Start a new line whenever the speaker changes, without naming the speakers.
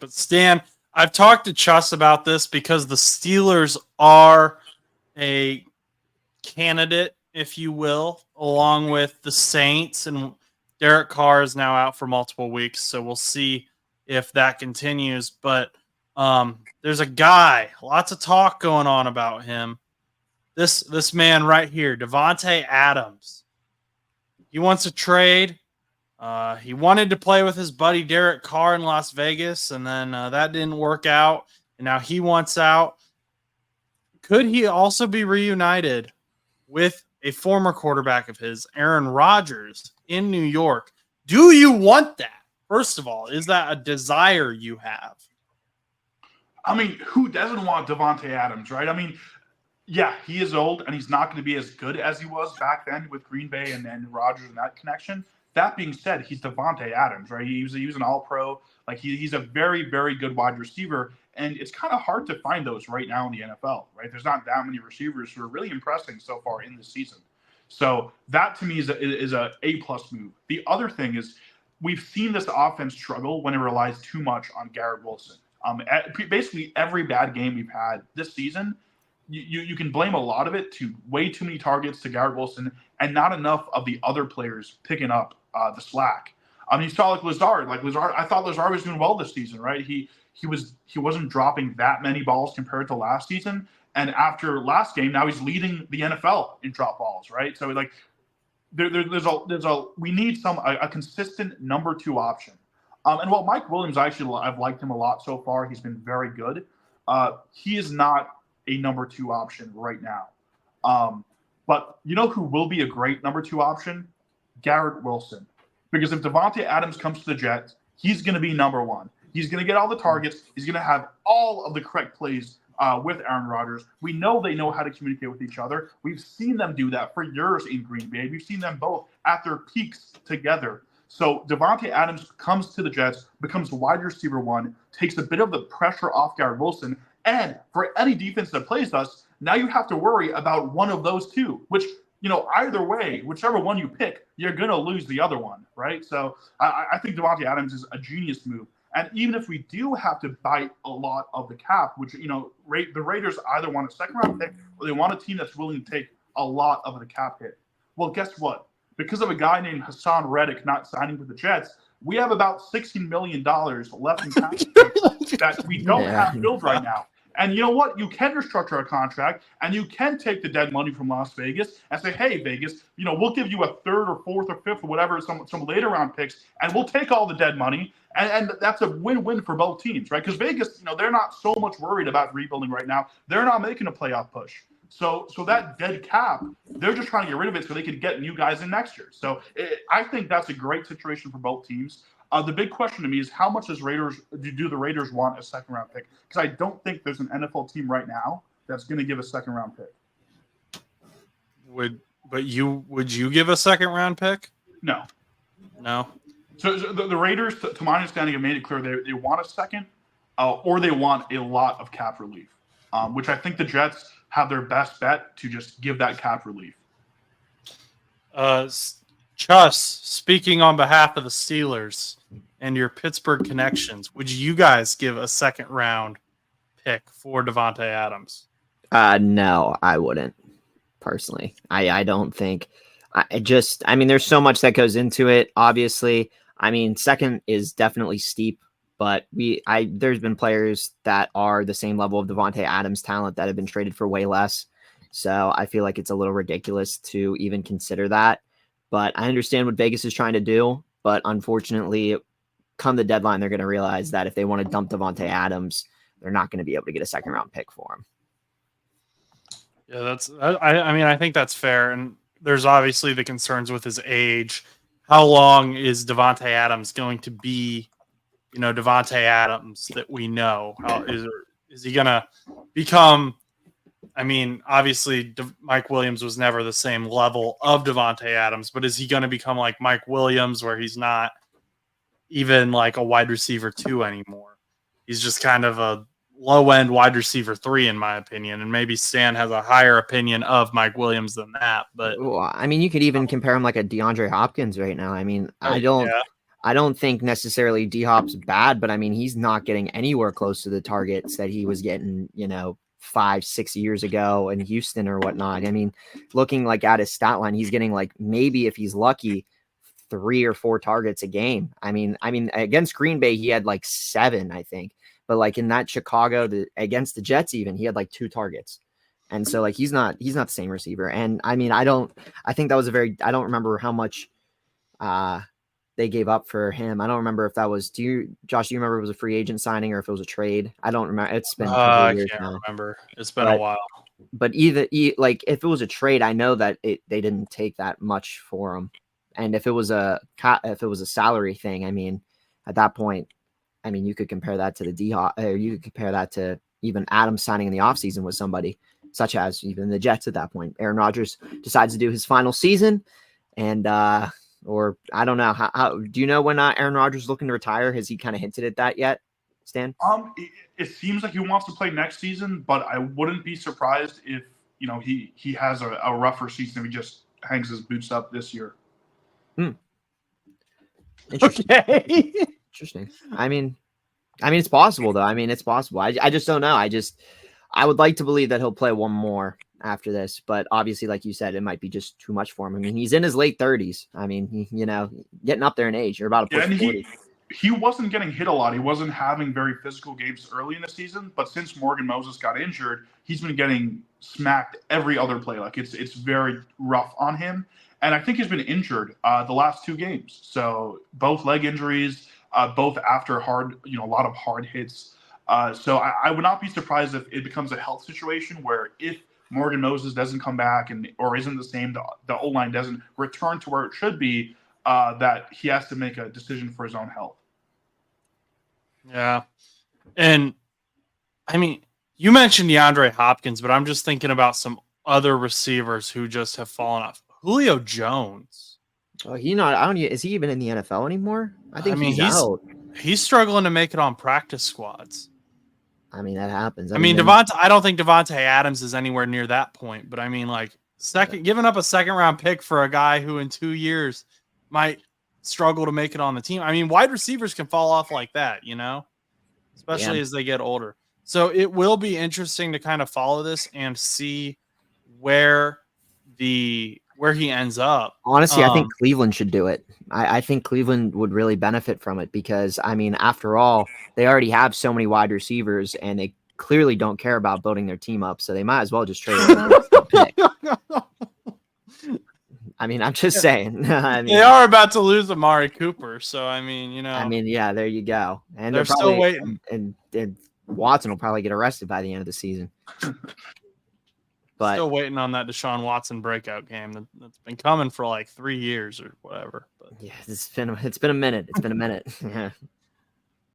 But Stan, I've talked to Chuss about this because the Steelers are a candidate, if you will, along with the Saints, and Derek Carr is now out for multiple weeks, so we'll see if that continues. But there's a guy, lots of talk going on about him. This man right here, Davante Adams. He wants a trade. He wanted to play with his buddy Derek Carr in Las Vegas, and then that didn't work out. And now he wants out. Could he also be reunited with a former quarterback of his, Aaron Rodgers, in New York? Do you want that? First of all, is that a desire you have?
I mean, who doesn't want Davante Adams, right? I mean, yeah, he is old and he's not going to be as good as he was back then with Green Bay and then Rodgers and that connection. That being said, he's Davante Adams, right? He was an All-Pro. Like he's a very, very good wide receiver, and it's kind of hard to find those right now in the NFL, right? There's not that many receivers who are really impressing so far in this season. So that to me is a A-plus move. The other thing is we've seen this offense struggle when it relies too much on Garrett Wilson. Basically every bad game we've had this season, you can blame a lot of it to way too many targets to Garrett Wilson and not enough of the other players picking up the slack. You saw Lazard. I thought Lazard was doing well this season, right? He wasn't dropping that many balls compared to last season. And after last game, now he's leading the NFL in drop balls, right? So we need a consistent number 2 option. And while Mike Williams, I've liked him a lot so far. He's been very good. He is not a number 2 option right now. But you know who will be a great number 2 option? Garrett Wilson. Because if Davante Adams comes to the Jets, he's going to be number 1. He's going to get all the targets. He's going to have all of the correct plays with Aaron Rodgers. We know they know how to communicate with each other. We've seen them do that for years in Green Bay. We've seen them both at their peaks together. So Davante Adams comes to the Jets, becomes wide receiver 1, takes a bit of the pressure off Garrett Wilson. And for any defense that plays us, now you have to worry about one of those two, which, either way, whichever one you pick, you're going to lose the other one, right? So I think Davante Adams is a genius move. And even if we do have to bite a lot of the cap, which, the Raiders either want a second-round pick or they want a team that's willing to take a lot of the cap hit. Well, guess what? Because of a guy named Hassan Reddick not signing with the Jets, we have about $16 million left in cap that we don't have filled right now. And you know what? You can restructure a contract, and you can take the dead money from Las Vegas and say, hey, Vegas, we'll give you a 3rd or 4th or 5th or whatever, some later round picks, and we'll take all the dead money. And that's a win-win for both teams, right? Because Vegas, they're not so much worried about rebuilding right now. They're not making a playoff push. So that dead cap, they're just trying to get rid of it so they can get new guys in next year. So I think that's a great situation for both teams. The big question to me is how much do the Raiders want a second-round pick? Because I don't think there's an NFL team right now that's going to give a second-round pick.
Would you give a second-round pick?
No. So the Raiders, to my understanding, have made it clear they want a second, or they want a lot of cap relief, which I think the Jets have their best bet to just give that cap relief.
Chuss, speaking on behalf of the Steelers and your Pittsburgh connections, would you guys give a second-round pick for Davante Adams?
No, I wouldn't, personally. I don't think. There's so much that goes into it, obviously. Second is definitely steep, but there's been players that are the same level of Davante Adams talent that have been traded for way less. So I feel like it's a little ridiculous to even consider that. But I understand what Vegas is trying to do. But unfortunately, come the deadline, they're going to realize that if they want to dump Davante Adams, they're not going to be able to get a second-round pick for him.
Yeah, I think that's fair. And there's obviously the concerns with his age. How long is Davante Adams going to be, Davante Adams that we know? Is he going to become? Obviously, Mike Williams was never the same level of Davante Adams, but is he going to become like Mike Williams, where he's not even like a wide receiver 2 anymore? He's just kind of a low-end wide receiver 3, in my opinion, and maybe Stan has a higher opinion of Mike Williams than that. But
you could even compare him like a DeAndre Hopkins right now. I I don't think necessarily D-Hop's bad, but I mean, he's not getting anywhere close to the targets that he was getting, 5-6 years ago in Houston or whatnot. I mean, looking like at his stat line, he's getting like maybe if he's lucky, 3 or 4 targets a game. I mean, against Green Bay, he had like 7, I think. But like in that Chicago, against the Jets, even he had like 2 targets. And so like he's not the same receiver. And I mean, I think that was I don't remember how much they gave up for him. I don't remember if that was, Josh, do you remember if it was a free agent signing or if it was a trade? I don't remember. It's been a couple of years
I can't
now.
remember. It's been a while.
But like if it was a trade, I know that they didn't take that much for him. And if it was a salary thing, I mean, at that point, I mean, you could compare that to the D-Hop, or you could compare that to even Adams signing in the offseason with somebody such as even the Jets at that point. Aaron Rodgers decides to do his final season, and or I don't know how do you know when Aaron Rodgers is looking to retire? Has he kind of hinted at that yet, Stan?
It seems like he wants to play next season, but I wouldn't be surprised if he has a rougher season if he just hangs his boots up this year.
Interesting.
Okay.
Interesting. I mean, it's possible though. I mean, it's possible. I just don't know. I would like to believe that he'll play one more after this, but obviously, like you said, it might be just too much for him. I mean, he's in his late 30s. I mean, getting up there in age. You're about to push 40.
He wasn't getting hit a lot. He wasn't having very physical games early in the season, but since Morgan Moses got injured, he's been getting smacked every other play. Like it's very rough on him. And I think he's been injured the last 2 games. So both leg injuries, both after a lot of hard hits. So I would not be surprised if it becomes a health situation where if Morgan Moses doesn't come back or isn't the same, the O-line doesn't return to where it should be, that he has to make a decision for his own health.
Yeah. And I mean, you mentioned DeAndre Hopkins, but I'm just thinking about some other receivers who just have fallen off. Julio Jones.
Oh, is he even in the NFL anymore? I think he's out.
He's struggling to make it on practice squads.
I mean, that happens.
I mean, I don't think Davante Adams is anywhere near that point, but I mean, like giving up a 2nd-round pick for a guy who in 2 years might struggle to make it on the team. I mean, wide receivers can fall off like that, especially as they get older. So it will be interesting to kind of follow this and see where he ends up.
Honestly, I think Cleveland should do it. I think Cleveland would really benefit from it because, I mean, after all, they already have so many wide receivers and they clearly don't care about building their team up. So they might as well just trade a pick. I mean, I'm just saying. I mean,
they are about to lose Amari Cooper. So, I mean,
I mean, yeah, there you go. And
they're still waiting.
And Watson will probably get arrested by the end of the season. But
still waiting on that Deshaun Watson breakout game that's been coming for like 3 years or whatever. But
yeah, it's been a minute. It's been a minute. Yeah.